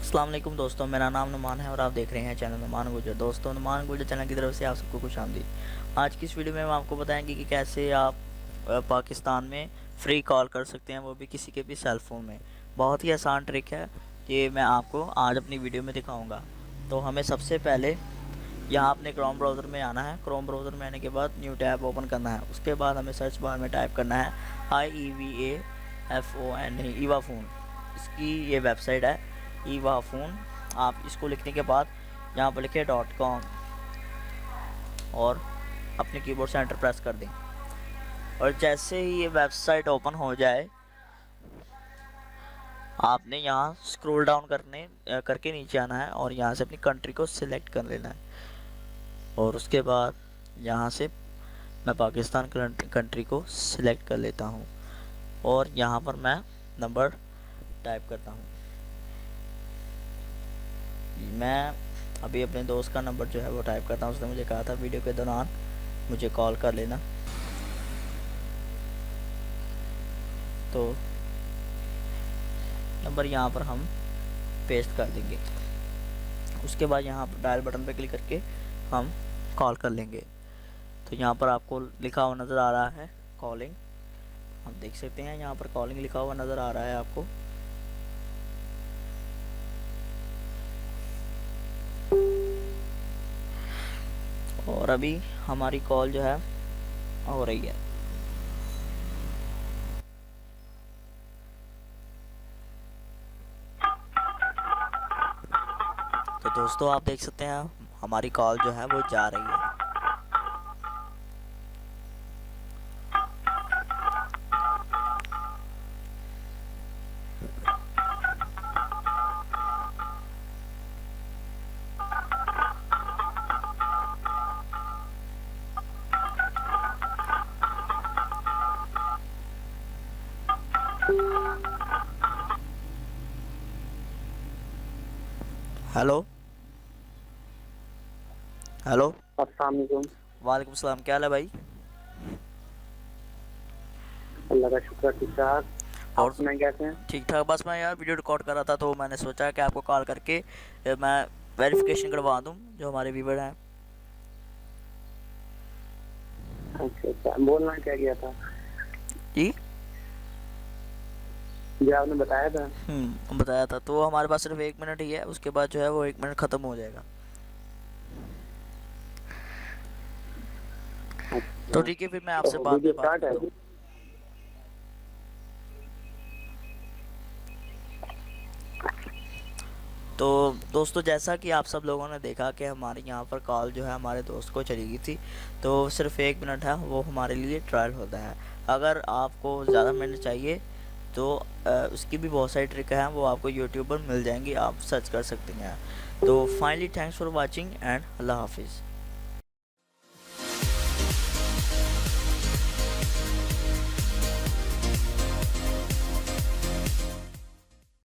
अस्सलाम वालेकुम दोस्तों, मेरा नाम नुमान है और आप देख रहे हैं चैनल नुमान गुजर। दोस्तों, नुमान गुजर चैनल की तरफ से आप सबको खुशामदीद। आज की इस वीडियो में हम आपको बताएंगे कि कैसे आप पाकिस्तान में फ्री कॉल कर सकते हैं, वो भी किसी के भी सेल फ़ोन में। बहुत ही आसान ट्रिक है, ये मैं आपको आज अपनी वीडियो में दिखाऊँगा। तो हमें सबसे पहले यहाँ अपने क्रोम ब्राउज़र में आना है। क्रोम ब्राउज़र में आने के बाद न्यू टैब ओपन करना है। उसके बाद हमें सर्च बार में टाइप करना है IEVAFON ईवा फ़ोन। इसकी ये वेबसाइट है ईवा फ़ोन। आप इसको लिखने के बाद यहाँ पर लिखे .com और अपने कीबोर्ड से एंटर प्रेस कर दें। और जैसे ही ये वेबसाइट ओपन हो जाए, आपने यहाँ स्क्रॉल डाउन करके नीचे आना है और यहाँ से अपनी कंट्री को सिलेक्ट कर लेना है। और उसके बाद यहाँ से मैं पाकिस्तान कंट्री को सिलेक्ट कर लेता हूँ और यहाँ पर मैं नंबर टाइप करता हूँ। मैं अभी अपने दोस्त का नंबर जो है वो टाइप करता हूँ। उसने मुझे कहा था वीडियो के दौरान मुझे कॉल कर लेना, तो नंबर यहाँ पर हम पेस्ट कर देंगे। उसके बाद यहाँ पर डायल बटन पर क्लिक करके हम कॉल कर लेंगे। तो यहाँ पर आपको लिखा हुआ नज़र आ रहा है कॉलिंग, हम देख सकते हैं यहाँ पर कॉलिंग लिखा हुआ नज़र आ रहा है आपको। और अभी हमारी कॉल जो है हो रही है। तो दोस्तों, आप देख सकते हैं हमारी कॉल जो है वो जा रही है। हेलो हेलो, अस्सलाम वालेकुम। वालेकुम सलाम। क्या हाल है भाई? अल्लाह का शुक्र, ठीक ठाक। और आप सुनाएं, कैसे हैं? ठीक ठाक। बस मैं यार वीडियो रिकॉर्ड कर रहा था, तो मैंने सोचा कि आपको कॉल करके मैं वेरिफिकेशन करवा दूं जो हमारे व्यूवर हैं। अच्छा अच्छा, बोलना क्या गया था जी, जो आपने बताया था? बताया था। तो हमारे पास सिर्फ 1 मिनट ही है, उसके बाद जो है वो 1 मिनट ख़त्म हो जाएगा। तो अच्छा, ठीक है, फिर मैं आपसे तो बाद वीडियो में बात स्टार्ट है। करता हूँ। तो दोस्तों, जैसा कि आप सब लोगों ने देखा कि हमारे यहाँ पर कॉल जो है हमारे दोस्त को चली गई थी, तो सिर्फ 1 मिनट है, वो हमारे लिए ट्रायल होता है। अगर आपको ज़्यादा मिनट चाहिए तो उसकी भी बहुत सारी ट्रिक हैं, वो आपको यूट्यूब पर मिल जाएंगी, आप सर्च कर सकते हैं। तो finally thanks for watching and अल्लाह हाफिज़।